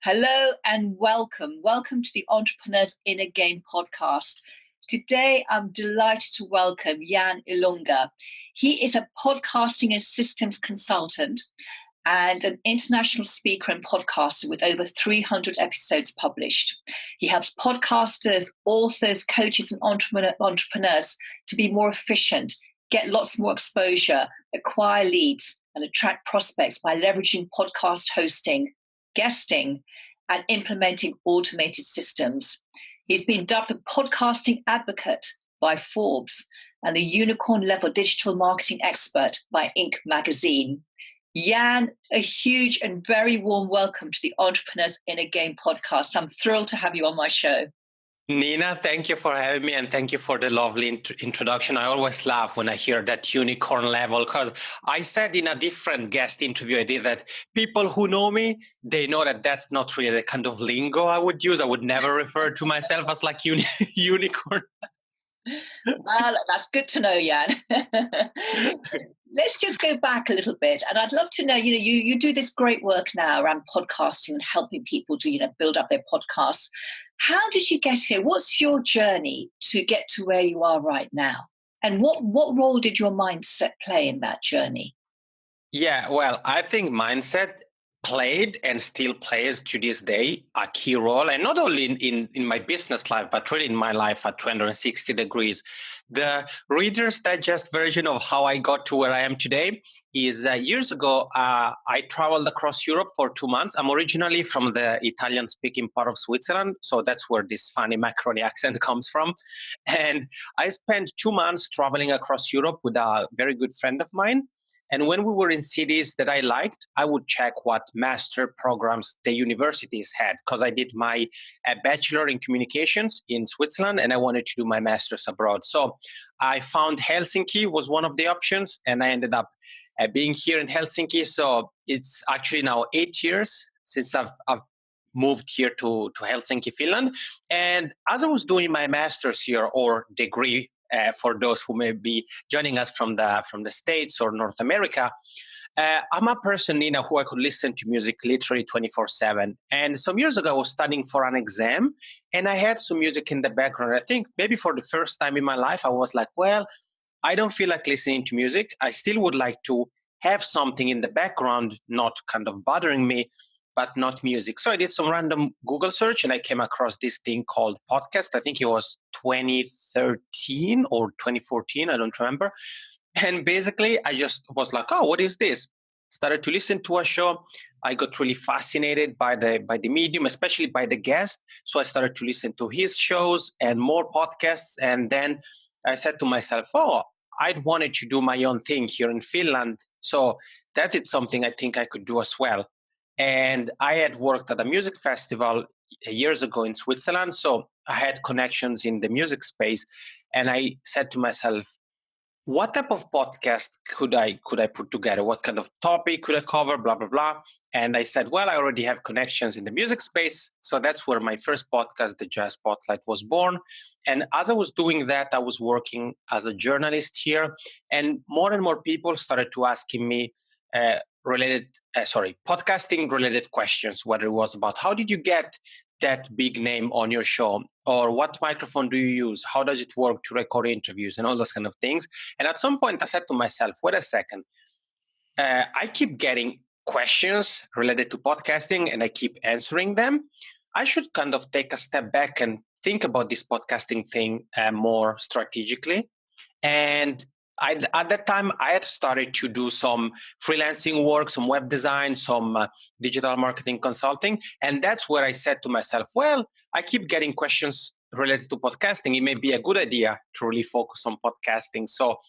Hello and welcome. Welcome to the Entrepreneur's Inner Game podcast. Today, I'm delighted to welcome Yann Ilunga. He is a podcasting and systems consultant and an international speaker and podcaster with over 300 episodes published. He helps podcasters, authors, coaches, and entrepreneurs to be more efficient, get lots more exposure, acquire leads, and attract prospects by leveraging podcast hosting, guesting, and implementing automated systems. He's been dubbed a podcasting advocate by Forbes and the unicorn-level digital marketing expert by Inc. magazine. Yann, a huge and very warm welcome to the Entrepreneur's Inner Game podcast. I'm thrilled to have you on my show. Nina, thank you for having me and thank you for the lovely introduction. I always laugh when I hear that unicorn level because I said in a different guest interview I did that people who know me, they know that that's not really the kind of lingo I would use. I would never refer to myself as like unicorn. Well, that's good to know, Yann. Let's just go back a little bit. And I'd love to know, you do this great work now around podcasting and helping people to, build up their podcasts. How did you get here? What's your journey to get to where you are right now? And what role did your mindset play in that journey? Yeah, well, I think mindset played and still plays to this day a key role, and not only in my business life, but really in my life at 360 degrees. The Reader's Digest version of how I got to where I am today is years ago, I traveled across Europe for 2 months. I'm originally from the Italian-speaking part of Switzerland, so that's where this funny macaroni accent comes from. And I spent 2 months traveling across Europe with a very good friend of mine. And when we were in cities that I liked, I would check what master programs the universities had, because I did my bachelor in communications in Switzerland and I wanted to do my master's abroad. So I found Helsinki was one of the options and I ended up being here in Helsinki. So it's actually now 8 years since I've moved here to Helsinki, Finland. And as I was doing my master's here, or degree, for those who may be joining us from the States or North America, I'm a person, Nina, who I could listen to music literally 24/7. And some years ago, I was studying for an exam, and I had some music in the background. I think maybe for the first time in my life, I was like, well, I don't feel like listening to music. I still would like to have something in the background, not kind of bothering me, but not music. So I did some random Google search and I came across this thing called podcast. I think it was 2013 or 2014, I don't remember. And basically I just was like, oh, what is this? Started to listen to a show. I got really fascinated by the medium, especially by the guest. So I started to listen to his shows and more podcasts. And then I said to myself, oh, I'd wanted to do my own thing here in Finland. So that is something I think I could do as well. And I had worked at a music festival years ago in Switzerland, so I had connections in the music space. And I said to myself, what type of podcast could I put together? What kind of topic could I cover? Blah, blah, blah. And I said, well, I already have connections in the music space. So that's where my first podcast, The Jazz Spotlight, was born. And as I was doing that, I was working as a journalist here. And more people started to asking me podcasting related questions, whether it was about how did you get that big name on your show, or what microphone do you use, how does it work to record interviews, and all those kind of things. And at some point I said to myself, wait a second, I keep getting questions related to podcasting and I keep answering them. I should kind of take a step back and think about this podcasting thing more strategically. And at that time, I had started to do some freelancing work, some web design, some digital marketing consulting. And that's where I said to myself, well, I keep getting questions related to podcasting. It may be a good idea to really focus on podcasting. So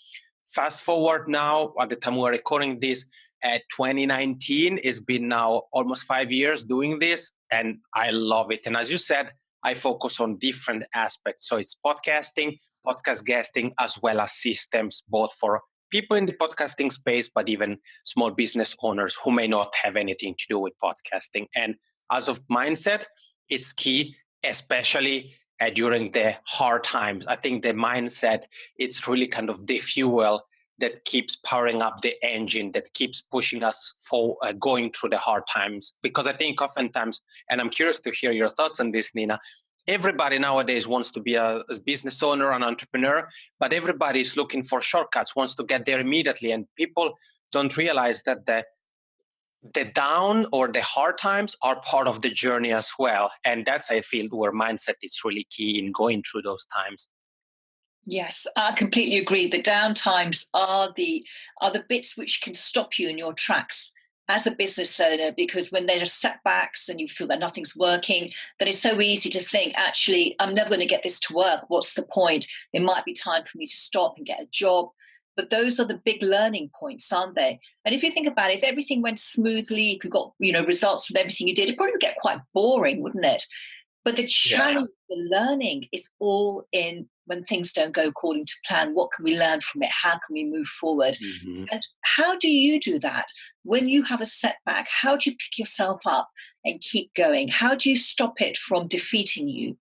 fast forward now, at the time we're recording this, 2019, it's been now almost 5 years doing this, and I love it. And as you said, I focus on different aspects. So it's podcasting, podcast guesting, as well as systems, both for people in the podcasting space, but even small business owners who may not have anything to do with podcasting. And as of mindset, it's key, especially during the hard times. I think the mindset, it's really kind of the fuel that keeps powering up the engine, that keeps pushing us for going through the hard times. Because I think oftentimes, and I'm curious to hear your thoughts on this, Nina, everybody nowadays wants to be a business owner, an entrepreneur, but everybody is looking for shortcuts, wants to get there immediately. And people don't realize that the down or the hard times are part of the journey as well. And that's, I feel, where mindset is really key in going through those times. Yes, I completely agree. The downtimes are the bits which can stop you in your tracks as a business owner, because when there are setbacks and you feel that nothing's working, then it's so easy to think, actually, I'm never going to get this to work. What's the point? It might be time for me to stop and get a job. But those are the big learning points, aren't they? And if you think about it, if everything went smoothly, if you got results from everything you did, it probably would get quite boring, wouldn't it? But the challenge, the learning is all in when things don't go according to plan. What can we learn from it? How can we move forward? Mm-hmm. And how do you do that? When you have a setback, how do you pick yourself up and keep going? How do you stop it from defeating you?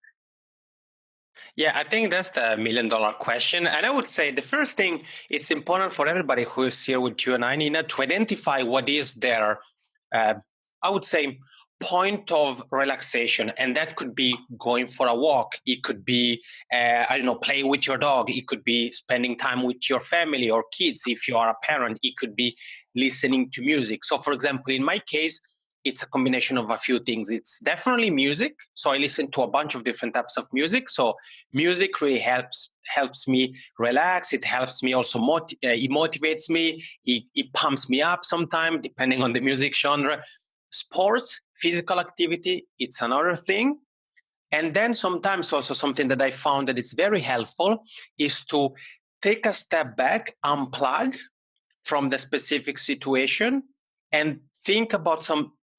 Yeah, I think that's the $1 million question. And I would say the first thing, it's important for everybody who is here with you and I, Nina, to identify what is their, I would say, point of relaxation. And that could be going for a walk. It could be, playing with your dog. It could be spending time with your family or kids if you are a parent. It could be listening to music. So, for example, in my case, it's a combination of a few things. It's definitely music. So I listen to a bunch of different types of music. So music really helps me relax. It helps me also, it motivates me. It pumps me up sometimes, depending on the music genre. Sports, physical activity, it's another thing. And then sometimes also something that I found that is very helpful is to take a step back, unplug from the specific situation, and think about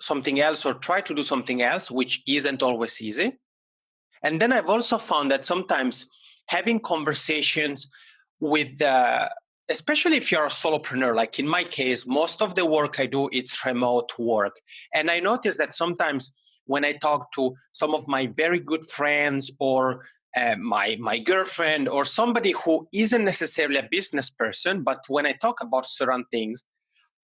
something else or try to do something else, which isn't always easy. And then I've also found that sometimes having conversations with, especially if you're a solopreneur, like in my case, most of the work I do, it's remote work. And I notice that sometimes when I talk to some of my very good friends or my girlfriend or somebody who isn't necessarily a business person, but when I talk about certain things,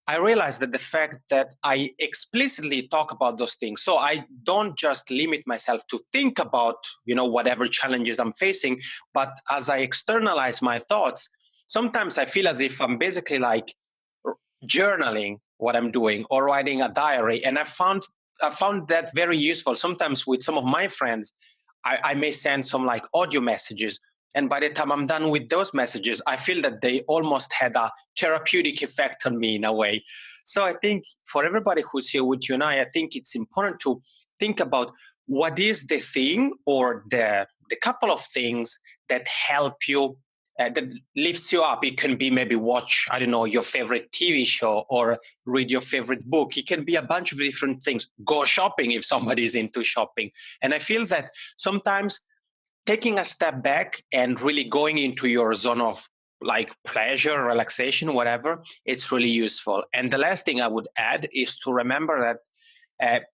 I realized that the fact that I explicitly talk about those things, so I don't just limit myself to think about, whatever challenges I'm facing, but as I externalize my thoughts, sometimes I feel as if I'm basically like journaling what I'm doing or writing a diary. And I found that very useful. Sometimes with some of my friends, I may send some like audio messages. And by the time I'm done with those messages, I feel that they almost had a therapeutic effect on me in a way. So I think for everybody who's here with you and I think it's important to think about what is the thing or the couple of things that help you, that lifts you up. It can be maybe watch, your favorite TV show or read your favorite book. It can be a bunch of different things. Go shopping if somebody is into shopping. And I feel that sometimes taking a step back and really going into your zone of like pleasure, relaxation, whatever, it's really useful. And the last thing I would add is to remember that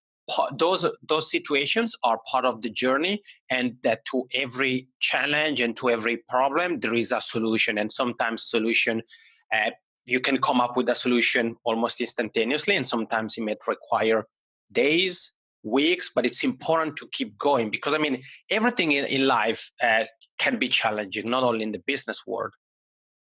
those situations are part of the journey, and that to every challenge and to every problem, there is a solution. And sometimes you can come up with a solution almost instantaneously, and sometimes it may require days, weeks, but it's important to keep going because everything in life can be challenging, not only in the business world.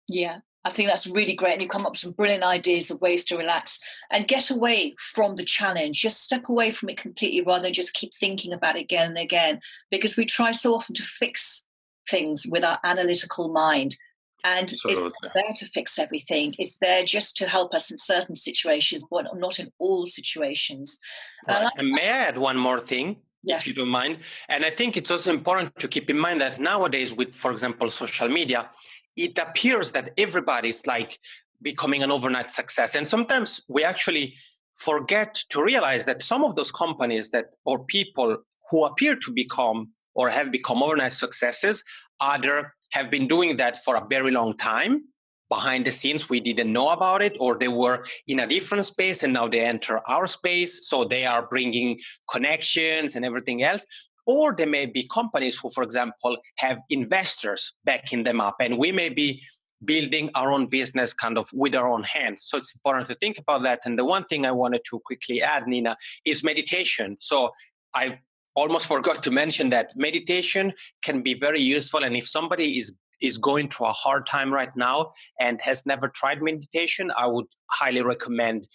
Yeah, I think that's really great. And you come up with some brilliant ideas of ways to relax and get away from the challenge. Just step away from it completely rather than just keep thinking about it again and again, because we try so often to fix things with our analytical mind. And Absolutely. it's not there to fix everything. It's there just to help us in certain situations, but not in all situations. Right. And may I add one more thing, Yes. if you don't mind? And I think it's also important to keep in mind that nowadays with, for example, social media, it appears that everybody's like becoming an overnight success. And sometimes we actually forget to realize that some of those companies or people who appear to become or have become overnight successes either have been doing that for a very long time. Behind the scenes, we didn't know about it, or they were in a different space and now they enter our space. So they are bringing connections and everything else. Or there may be companies who, for example, have investors backing them up. And we may be building our own business kind of with our own hands. So it's important to think about that. And the one thing I wanted to quickly add, Nina, is meditation. So I almost forgot to mention that meditation can be very useful. And if somebody is going through a hard time right now and has never tried meditation, I would highly recommend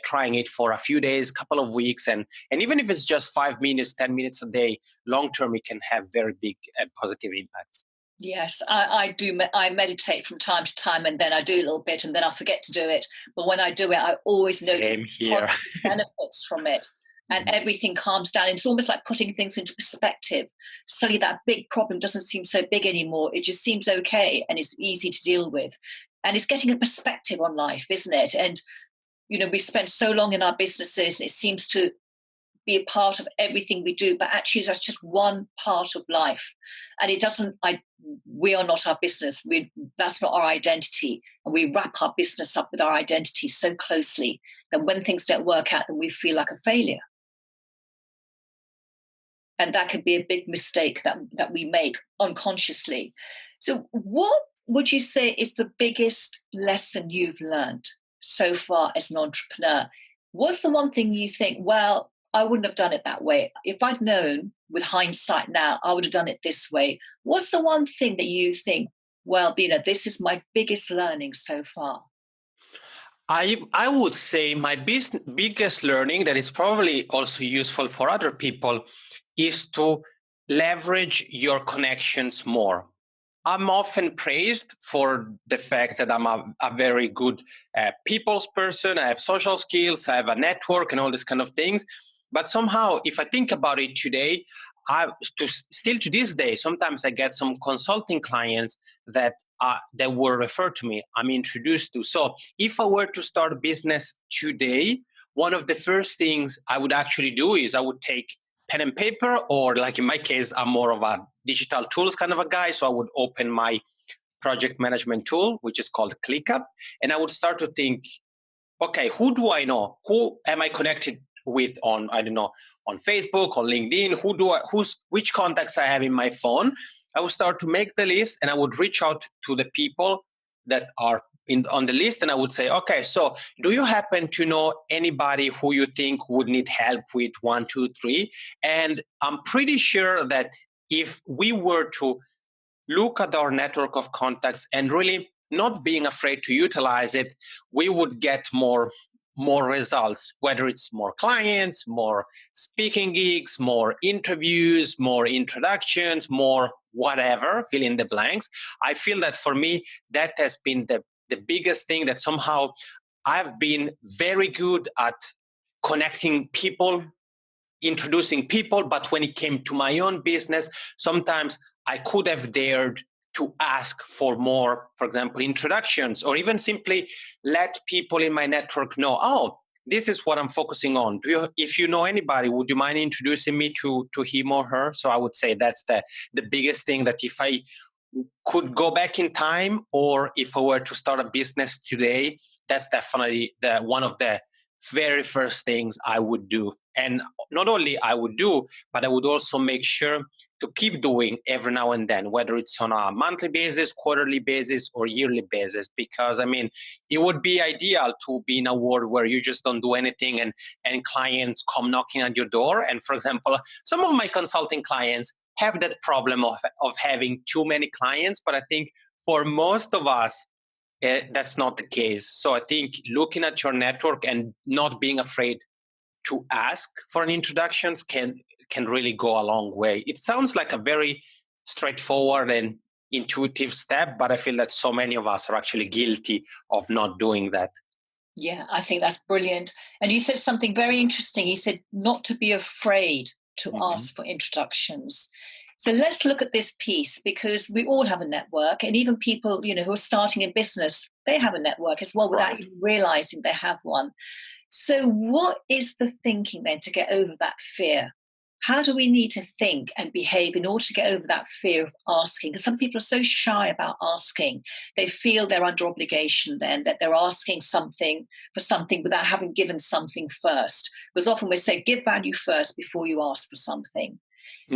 trying it for a few days, couple of weeks. And even if it's just 5 minutes, 10 minutes a day, long term, it can have very big positive impacts. Yes, I do. I meditate from time to time, and then I do a little bit, and then I forget to do it. But when I do it, I always notice positive benefits from it, and everything calms down. It's almost like putting things into perspective. Suddenly, that big problem doesn't seem so big anymore. It just seems okay, and it's easy to deal with. And it's getting a perspective on life, isn't it? And we spend so long in our businesses, it seems to be a part of everything we do, but actually that's just one part of life, and we are not our business. That's not our identity, and we wrap our business up with our identity so closely that when things don't work out, then we feel like a failure, and that could be a big mistake that we make unconsciously. So what would you say is the biggest lesson you've learned so far as an entrepreneur? What's the one thing you think, well, I wouldn't have done it that way. If I'd known with hindsight now, I would have done it this way. What's the one thing that you think, well, this is my biggest learning so far? I would say my biggest learning that is probably also useful for other people is to leverage your connections more. I'm often praised for the fact that I'm a very good people's person. I have social skills, I have a network and all these kind of things. But somehow, if I think about it today, still to this day, sometimes I get some consulting clients that were referred to me, I'm introduced to. So if I were to start a business today, one of the first things I would actually do is I would take pen and paper, or like in my case, I'm more of a digital tools kind of a guy. So I would open my project management tool, which is called ClickUp, and I would start to think, okay, who do I know? Who am I connected with on Facebook, on LinkedIn? Which contacts I have in my phone? I would start to make the list, and I would reach out to the people that are on the list, and I would say, okay, so do you happen to know anybody who you think would need help with 1, 2, 3? And I'm pretty sure that if we were to look at our network of contacts and really not being afraid to utilize it, we would get more results, whether it's more clients, more speaking gigs, more interviews, more introductions, more whatever, fill in the blanks. I feel that for me, that has been the biggest thing, that somehow I've been very good at connecting people, introducing people, but when it came to my own business, sometimes I could have dared to ask for more, for example, introductions, or even simply let people in my network know, oh, this is what I'm focusing on. If you know anybody, would you mind introducing me to him or her? So I would say that's the biggest thing, that if I could go back in time, or if I were to start a business today, that's definitely one of the very first things I would do. And not only I would do, but I would also make sure to keep doing every now and then, whether it's on a monthly basis, quarterly basis, or yearly basis. Because it would be ideal to be in a world where you just don't do anything and clients come knocking at your door. And for example, some of my consulting clients have that problem of having too many clients, but I think for most of us, that's not the case. So I think looking at your network and not being afraid to ask for an introductions can really go a long way. It sounds like a very straightforward and intuitive step, but I feel that so many of us are actually guilty of not doing that. Yeah, I think that's brilliant. And you said something very interesting. You said not to be afraid to ask for introductions. So let's look at this piece, because we all have a network, and even people, who are starting in business, they have a network as well without even realizing they have one. So what is the thinking then to get over that fear? How do we need to think and behave in order to get over that fear of asking? Because some people are so shy about asking. They feel they're under obligation then, that they're asking something for something without having given something first. Because often we say, give value first before you ask for something.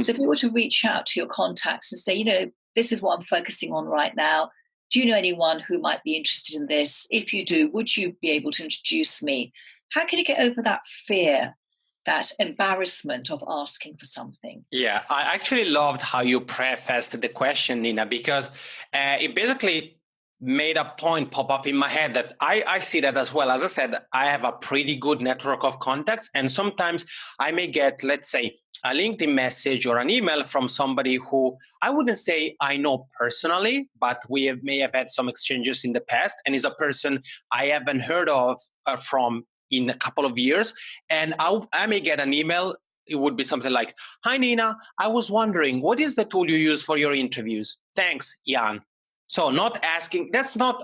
So if you were to reach out to your contacts and say, this is what I'm focusing on right now, do you know anyone who might be interested in this? If you do, would you be able to introduce me? How can you get over that fear, that embarrassment of asking for something? Yeah, I actually loved how you prefaced the question, Nina, because it basically made a point pop up in my head that I see that as well. As I said, I have a pretty good network of contacts, and sometimes I may get, let's say, a LinkedIn message or an email from somebody who I wouldn't say I know personally, but may have had some exchanges in the past, and is a person I haven't heard of from in a couple of years. And I may get an email. It would be something like, "Hi, Nina, I was wondering, what is the tool you use for your interviews? Thanks, Yann." So not asking,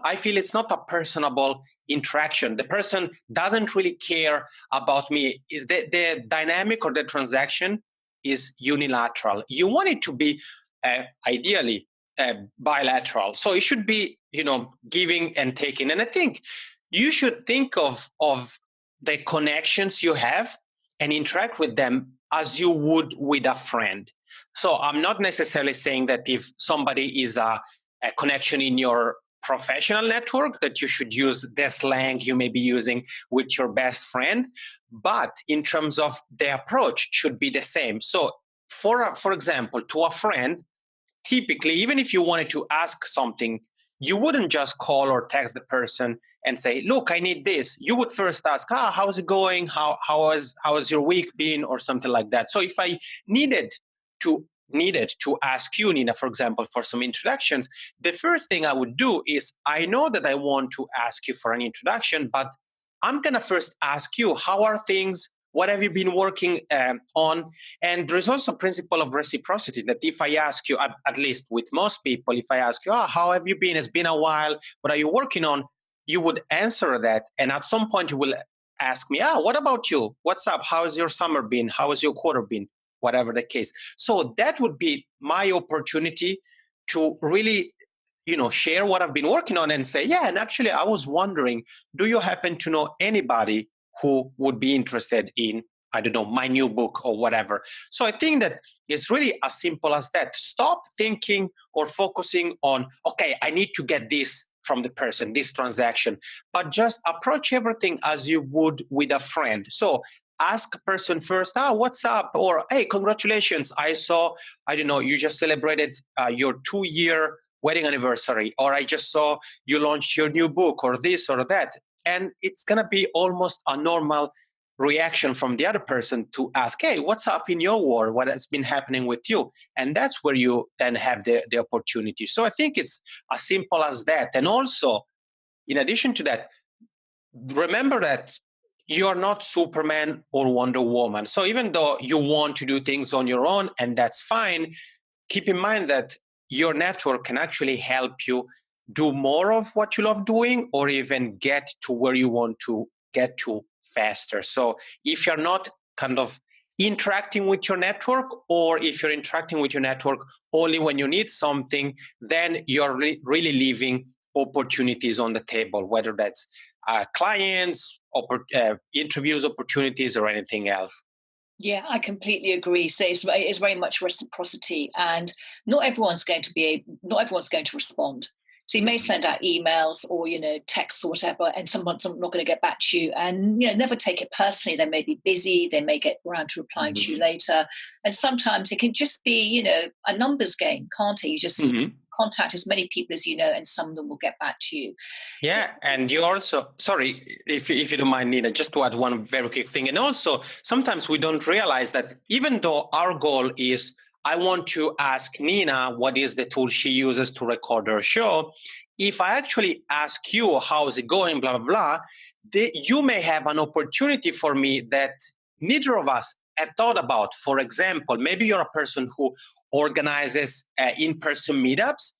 I feel it's not a personable interaction. The person doesn't really care about me. Is the dynamic or the transaction is unilateral. You want it to be ideally bilateral. So it should be, giving and taking. And I think you should think of the connections you have and interact with them as you would with a friend. So I'm not necessarily saying that if somebody is a connection in your professional network, that you should use the slang you may be using with your best friend. But in terms of the approach, should be the same. So for example, to a friend, typically, even if you wanted to ask something, you wouldn't just call or text the person and say, "Look, I need this." You would first ask, "How's it going? How has your week been?" or something like that. So if I needed to ask you, Nina, for example, for some introductions, the first thing I would do is, I know that I want to ask you for an introduction, but I'm gonna first ask you, how are things? What have you been working on? And there's also a principle of reciprocity that if I ask you, at least with most people, if I ask you, how have you been? It's been a while. What are you working on? You would answer that. And at some point you will ask me, what about you? What's up? How has your summer been? How has your quarter been? Whatever the case. So that would be my opportunity to really share what I've been working on and say, yeah, and actually I was wondering, do you happen to know anybody who would be interested in, I don't know, my new book or whatever. So I think that it's really as simple as that. Stop thinking or focusing on, okay, I need to get this from the person, this transaction, but just approach everything as you would with a friend. So ask a person first, what's up? Or, hey, congratulations. I saw, I don't know, you just celebrated your 2-year wedding anniversary, or I just saw you launched your new book, or this or that. And it's going to be almost a normal reaction from the other person to ask, hey, what's up in your world? What has been happening with you? And that's where you then have the opportunity. So I think it's as simple as that. And also, in addition to that, remember that you're not Superman or Wonder Woman. So even though you want to do things on your own, and that's fine, keep in mind that your network can actually help you do more of what you love doing, or even get to where you want to get to faster. So if you're not kind of interacting with your network, or if you're interacting with your network only when you need something, then you're really leaving opportunities on the table, whether that's clients, interviews, opportunities, or anything else. Yeah, I completely agree. So it's very much reciprocity, and not everyone's going to respond. So you may send out emails or texts or whatever, and someone's not going to get back to you. And never take it personally. They may be busy. They may get around to replying to you later. And sometimes it can just be a numbers game, can't it? You just contact as many people as you know, and some of them will get back to you. Yeah, and you also, sorry, if you don't mind, Nina, just to add one very quick thing. And also, sometimes we don't realize that even though our goal is, I want to ask Nina what is the tool she uses to record her show, if I actually ask you, how is it going, blah, blah, blah, you may have an opportunity for me that neither of us have thought about. For example, maybe you're a person who organizes in-person meetups,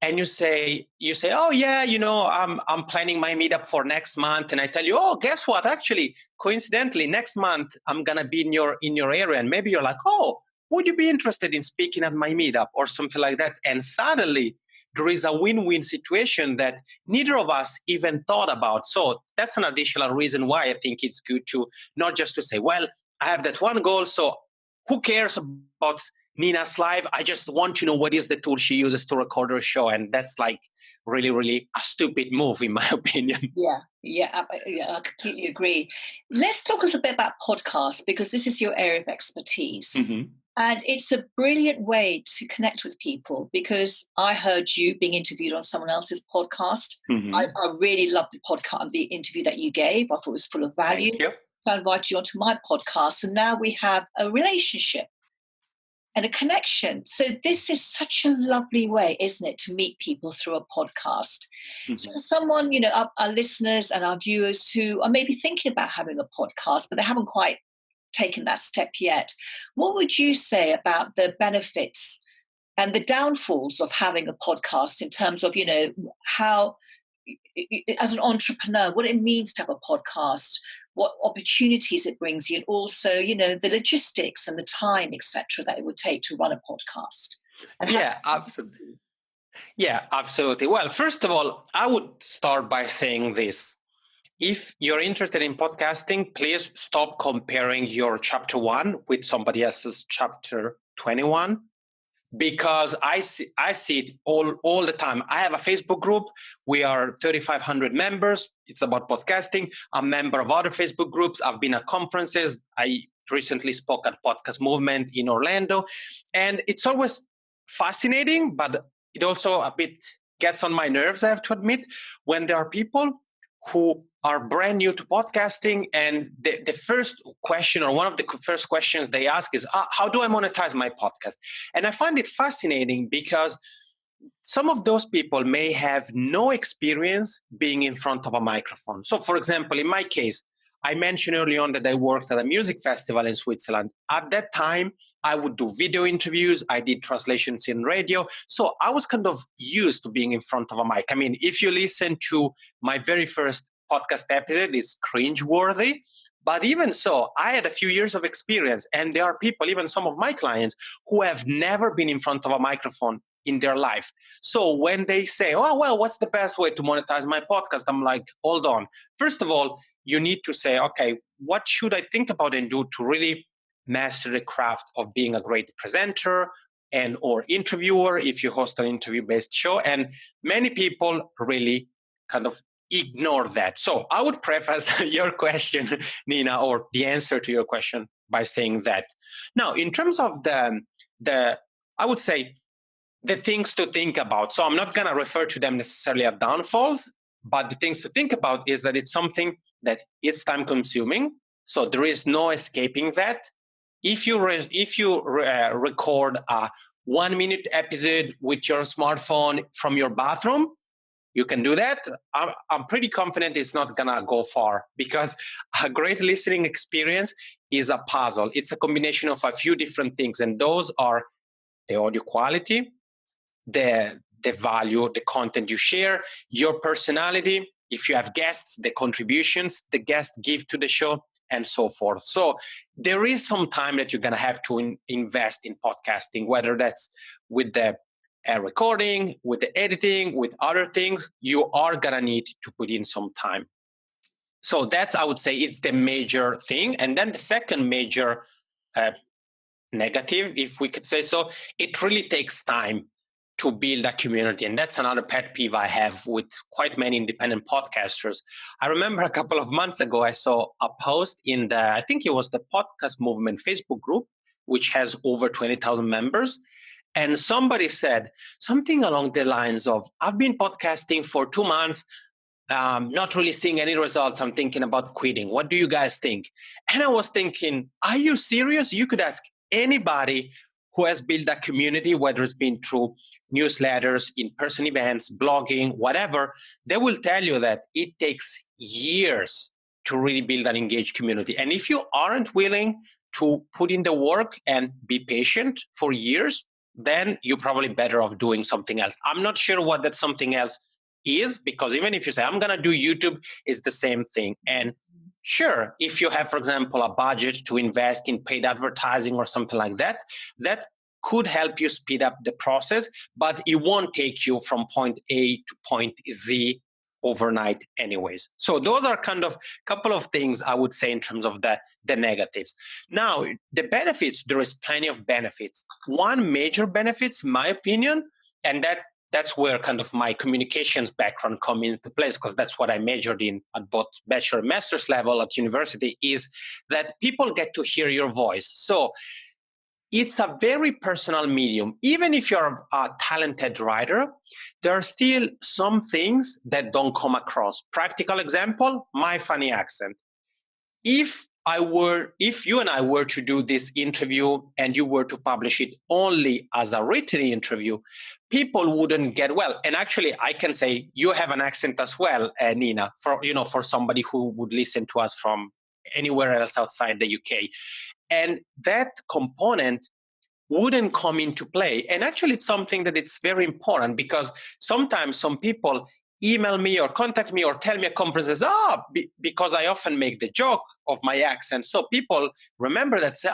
and you say, oh yeah, I'm planning my meetup for next month, and I tell you, oh, guess what? Actually, coincidentally, next month I'm gonna be in your area, and maybe you're like, oh, would you be interested in speaking at my meetup or something like that? And suddenly there is a win-win situation that neither of us even thought about. So that's an additional reason why I think it's good to not just to say, well, I have that one goal, so who cares about Nina's live. I just want to know what is the tool she uses to record her show. And that's like really, really a stupid move, in my opinion. Yeah, I completely agree. Let's talk a little bit about podcasts, because this is your area of expertise. Mm-hmm. And it's a brilliant way to connect with people, because I heard you being interviewed on someone else's podcast. Mm-hmm. I really loved the podcast, the interview that you gave. I thought it was full of value. Thank you. So I invited you onto my podcast, and now we have a relationship and a connection. So this is such a lovely way, isn't it, to meet people through a podcast? Mm-hmm. So for someone, our listeners and our viewers who are maybe thinking about having a podcast, but they haven't quite taken that step yet, what would you say about the benefits and the downfalls of having a podcast, in terms of, how, as an entrepreneur, what it means to have a podcast, what opportunities it brings you, and also, the logistics and the time, etc., that it would take to run a podcast? Absolutely. Yeah, absolutely. Well, first of all, I would start by saying this. If you're interested in podcasting, please stop comparing your chapter 1 with somebody else's chapter 21, because I see it all the time. I have a Facebook group. We are 3,500 members. It's about podcasting. I'm a member of other Facebook groups. I've been at conferences. I recently spoke at Podcast Movement in Orlando. And it's always fascinating, but it also a bit gets on my nerves, I have to admit, when there are people who are brand new to podcasting, and the first question, or one of the first questions they ask is, how do I monetize my podcast? And I find it fascinating, because some of those people may have no experience being in front of a microphone. So for example, in my case, I mentioned early on that I worked at a music festival in Switzerland. At that time, I would do video interviews. I did translations in radio. So I was kind of used to being in front of a mic. I mean, if you listen to my very first podcast episode, it's cringe-worthy. But even so, I had a few years of experience. And there are people, even some of my clients, who have never been in front of a microphone in their life. So when they say, oh, well, what's the best way to monetize my podcast? I'm like, hold on. First of all, you need to say, okay, what should I think about and do to really master the craft of being a great presenter and or interviewer if you host an interview-based show? And many people really kind of ignore that. So I would preface your question, Nina, or the answer to your question by saying that. Now, in terms of the I would say the things to think about. So I'm not going to refer to them necessarily as downfalls, but the things to think about is that it's something that is time consuming. So there is no escaping that. If you record a 1-minute episode with your smartphone from your bathroom, you can do that. I'm pretty confident it's not gonna go far, because a great listening experience is a puzzle. It's a combination of a few different things, and those are the audio quality, the value, the content you share, your personality, if you have guests, the contributions the guests give to the show, and so forth. So there is some time that you're going to have to invest in podcasting, whether that's with the recording, with the editing, with other things. You are going to need to put in some time. So that's, I would say, it's the major thing. And then the second major negative, if we could say so, it really takes time to build a community. And that's another pet peeve I have with quite many independent podcasters. I remember a couple of months ago, I saw a post in I think it was the Podcast Movement Facebook group, which has over 20,000 members. And somebody said something along the lines of, I've been podcasting for 2 months, not really seeing any results. I'm thinking about quitting. What do you guys think? And I was thinking, are you serious? You could ask anybody who has built a community, whether it's been through newsletters, in-person events, blogging, whatever. They will tell you that it takes years to really build an engaged community. And if you aren't willing to put in the work and be patient for years, then you're probably better off doing something else. I'm not sure what that something else is, because even if you say, I'm going to do YouTube, it's the same thing. And sure, if you have, for example, a budget to invest in paid advertising or something like that, that could help you speed up the process, but it won't take you from point A to point Z overnight anyways. So those are kind of a couple of things I would say in terms of the negatives. Now, the benefits, there is plenty of benefits. One major benefit, in my opinion, and that's where kind of my communications background come into place, because that's what I majored in at both bachelor and master's level at university, is that people get to hear your voice. So it's a very personal medium. Even if you're a talented writer, there are still some things that don't come across. Practical example, my funny accent. If you and I were to do this interview and you were to publish it only as a written interview, people wouldn't get well. And actually, I can say you have an accent as well, Nina, for somebody who would listen to us from anywhere else outside the UK. And that component wouldn't come into play. And actually, it's something that it's very important, because sometimes some people email me or contact me or tell me at conferences, because I often make the joke of my accent. So people remember that, say,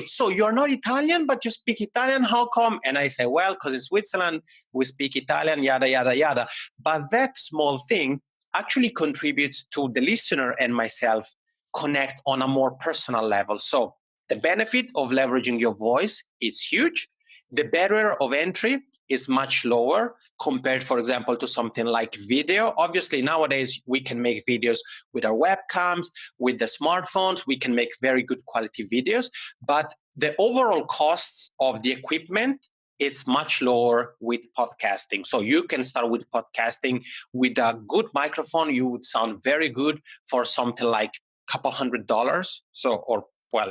so you're not Italian, but you speak Italian, how come? And I say, well, because in Switzerland, we speak Italian, yada, yada, yada. But that small thing actually contributes to the listener and myself connect on a more personal level. So the benefit of leveraging your voice is huge. The barrier of entry is much lower compared, for example, to something like video. Obviously, nowadays, we can make videos with our webcams, with the smartphones. We can make very good quality videos. But the overall costs of the equipment, it's much lower with podcasting. So you can start with podcasting with a good microphone. You would sound very good for something like a couple $100.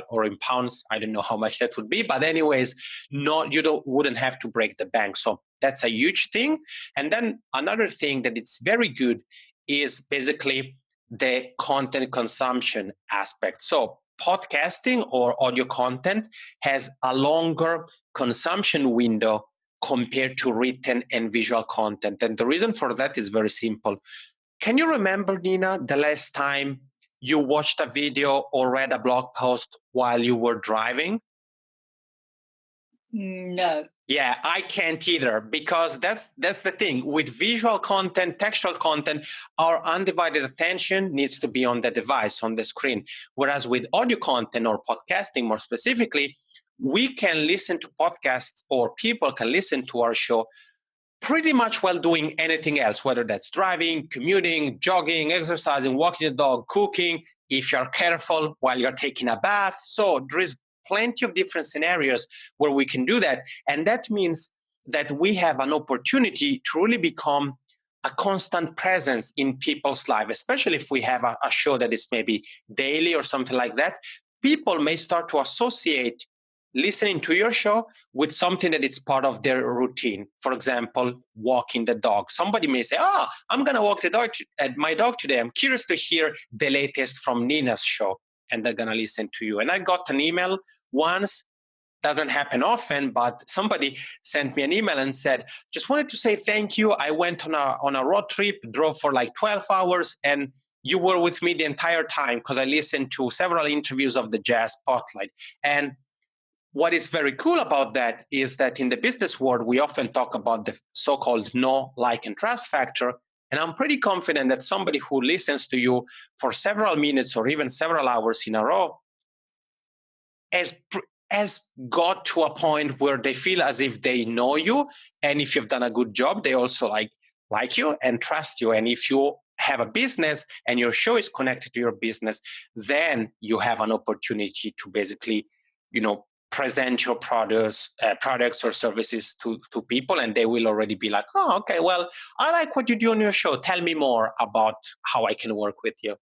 Or in pounds, I don't know how much that would be. But anyways, wouldn't have to break the bank. So that's a huge thing. And then another thing that it's very good is basically the content consumption aspect. So podcasting or audio content has a longer consumption window compared to written and visual content. And the reason for that is very simple. Can you remember, Nina, the last time you watched a video or read a blog post while you were driving? No. Yeah, I can't either, because that's the thing. With visual content, textual content, our undivided attention needs to be on the device, on the screen. Whereas with audio content or podcasting more specifically, we can listen to podcasts, or people can listen to our show pretty much while doing anything else, whether that's driving, commuting, jogging, exercising, walking the dog, cooking, if you're careful, while you're taking a bath. So there is plenty of different scenarios where we can do that. And that means that we have an opportunity to really become a constant presence in people's life, especially if we have a show that is maybe daily or something like that. People may start to associate listening to your show with something that it's part of their routine. For example, walking the dog. Somebody may say, I'm going to walk my dog today. I'm curious to hear the latest from Nina's show. And they're going to listen to you. And I got an email once, doesn't happen often, but somebody sent me an email and said, just wanted to say thank you. I went on a road trip, drove for like 12 hours, and you were with me the entire time because I listened to several interviews of the Jazz Spotlight. And what is very cool about that is that in the business world, we often talk about the so-called know, like, and trust factor. And I'm pretty confident that somebody who listens to you for several minutes or even several hours in a row has got to a point where they feel as if they know you. And if you've done a good job, they also like you and trust you. And if you have a business and your show is connected to your business, then you have an opportunity to basically, present your products or services to people, and they will already be like, oh, okay, well, I like what you do on your show. Tell me more about how I can work with you.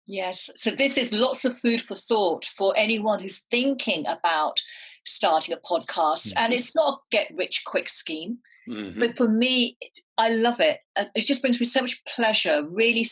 Yes. So this is lots of food for thought for anyone who's thinking about starting a podcast. Mm-hmm. And it's not a get-rich-quick scheme. Mm-hmm. But for me, I love it. It just brings me so much pleasure, really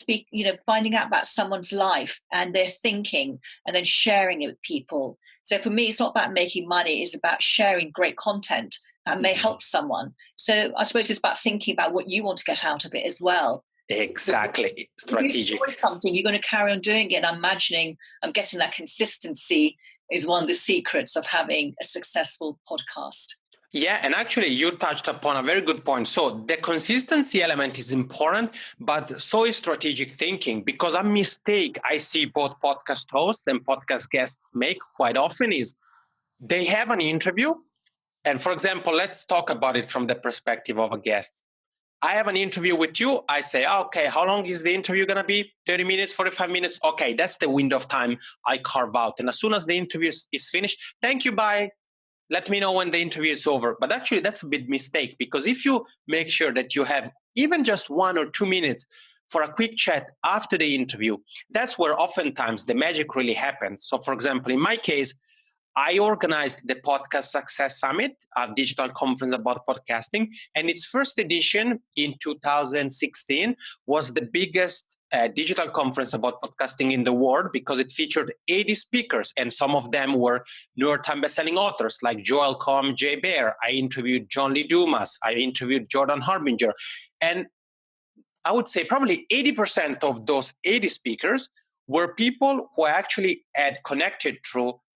finding out about someone's life and their thinking and then sharing it with people. So for me, it's not about making money. It's about sharing great content that may help someone. So I suppose it's about thinking about what you want to get out of it as well. Exactly. Strategic. If you enjoy something, you're going to carry on doing it. I'm guessing that consistency is one of the secrets of having a successful podcast. Yeah, and actually you touched upon a very good point. So the consistency element is important, but so is strategic thinking, because a mistake I see both podcast hosts and podcast guests make quite often is they have an interview. And for example, let's talk about it from the perspective of a guest. I have an interview with you. I say, okay, how long is the interview going to be? 30 minutes, 45 minutes? Okay, that's the window of time I carve out. And as soon as the interview is finished, thank you, bye. Let me know when the interview is over. But actually, that's a big mistake, because if you make sure that you have even just 1 or 2 minutes for a quick chat after the interview, that's where oftentimes the magic really happens. So, for example, in my case, I organized the Podcast Success Summit, a digital conference about podcasting, and its first edition in 2016 was the biggest digital conference about podcasting in the world, because it featured 80 speakers, and some of them were New York Times bestselling authors like Joel Comm, Jay Baer. I interviewed John Lee Dumas. I interviewed Jordan Harbinger. And I would say probably 80% of those 80 speakers were people who actually had connected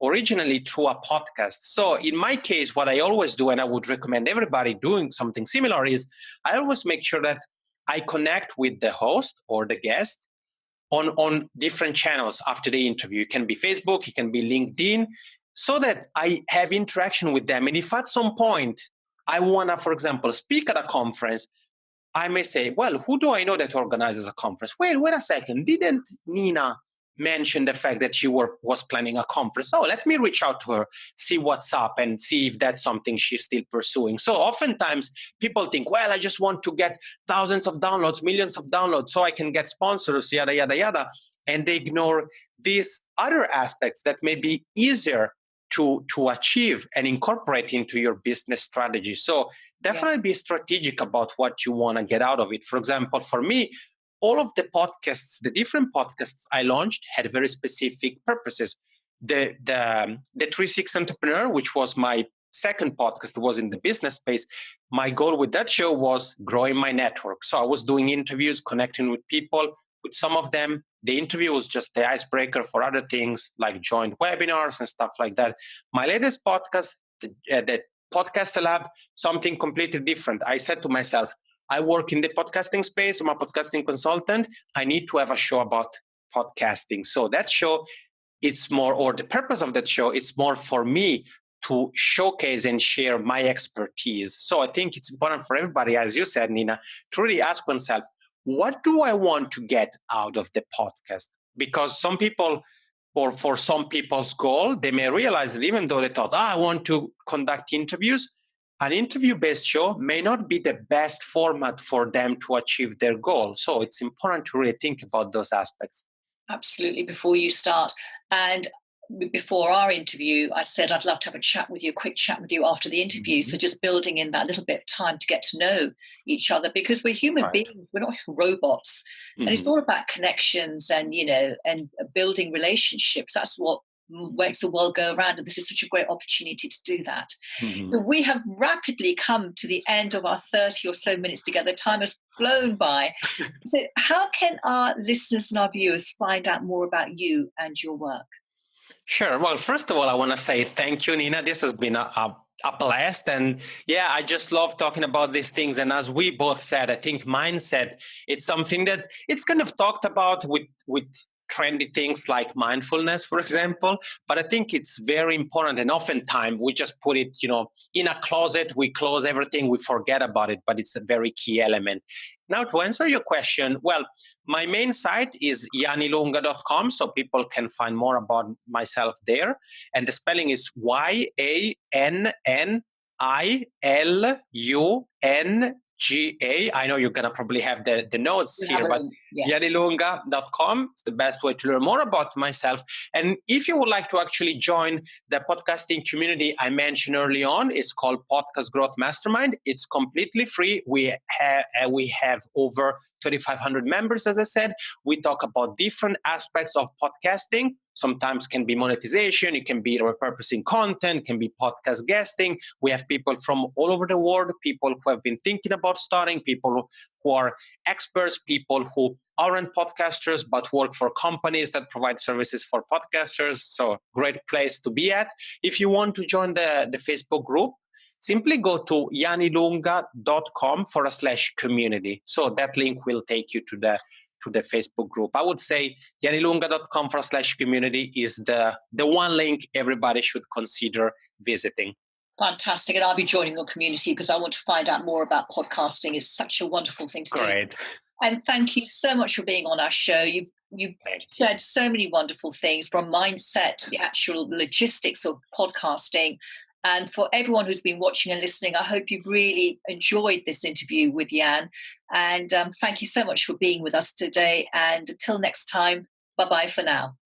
originally through a podcast. So in my case, what I always do, and I would recommend everybody doing something similar, is I always make sure that I connect with the host or the guest on different channels after the interview. It can be Facebook, it can be LinkedIn, so that I have interaction with them. And if at some point I want to, for example, speak at a conference, I may say, well, who do I know that organizes a conference? Wait a second. Didn't Nina mention the fact that she was planning a conference? Oh, let me reach out to her, see what's up, and see if that's something she's still pursuing. So oftentimes people think, well, I just want to get thousands of downloads, millions of downloads, so I can get sponsors, yada, yada, yada. And they ignore these other aspects that may be easier to achieve and incorporate into your business strategy. So definitely be strategic about what you want to get out of it. For example, for me, all of the podcasts, the different podcasts I launched had very specific purposes. The 360 Entrepreneur, which was my second podcast, was in the business space. My goal with that show was growing my network. So I was doing interviews, connecting with people. With some of them, the interview was just the icebreaker for other things like joint webinars and stuff like that. My latest podcast, the Podcast Lab, something completely different. I said to myself, I work in the podcasting space. I'm a podcasting consultant. I need to have a show about podcasting. So that show, it's more, or the purpose of that show, it's more for me to showcase and share my expertise. So I think it's important for everybody, as you said, Nina, to really ask oneself, what do I want to get out of the podcast? Because some people, or for some people's goal, they may realize that even though they thought, I want to conduct interviews, an interview-based show may not be the best format for them to achieve their goal. So it's important to really think about those aspects. Absolutely, before you start. And before our interview, I said I'd love to have a quick chat with you after the interview. Mm-hmm. So just building in that little bit of time to get to know each other, because we're human beings, we're not robots. Mm-hmm. And it's all about connections and, and building relationships. That's what makes the world go around. And this is such a great opportunity to do that. Mm-hmm. So we have rapidly come to the end of our 30 or so minutes together. Time has flown by. So how can our listeners and our viewers find out more about you and your work? Sure. Well, first of all, I want to say thank you, Nina. This has been a blast. And yeah, I just love talking about these things. And as we both said, I think mindset, it's something that it's kind of talked about with trendy things like mindfulness, for example. But I think it's very important. And oftentimes we just put it, in a closet, we close everything, we forget about it, but it's a very key element. Now, to answer your question, well, my main site is yannilunga.com, so people can find more about myself there. And the spelling is YANNILUNGA. I know you're going to probably have the notes here, but yes. Yannilunga.com is the best way to learn more about myself. And if you would like to actually join the podcasting community I mentioned early on, it's called Podcast Growth Mastermind. It's completely free. We have over 3,500 members, as I said. We talk about different aspects of podcasting. Sometimes can be monetization, it can be repurposing content, can be podcast guesting. We have people from all over the world, people who have been thinking about starting, people who are experts, people who aren't podcasters but work for companies that provide services for podcasters. So great place to be at. If you want to join the Facebook group, simply go to yannilunga.com/community. So that link will take you to the Facebook group. I would say yannilunga.com/community is the one link everybody should consider visiting. Fantastic. And I'll be joining your community because I want to find out more about podcasting. It's such a wonderful thing to do. Great. And thank you so much for being on our show. You've shared so many wonderful things, from mindset to the actual logistics of podcasting. And for everyone who's been watching and listening, I hope you've really enjoyed this interview with Yann. And thank you so much for being with us today. And until next time, bye-bye for now.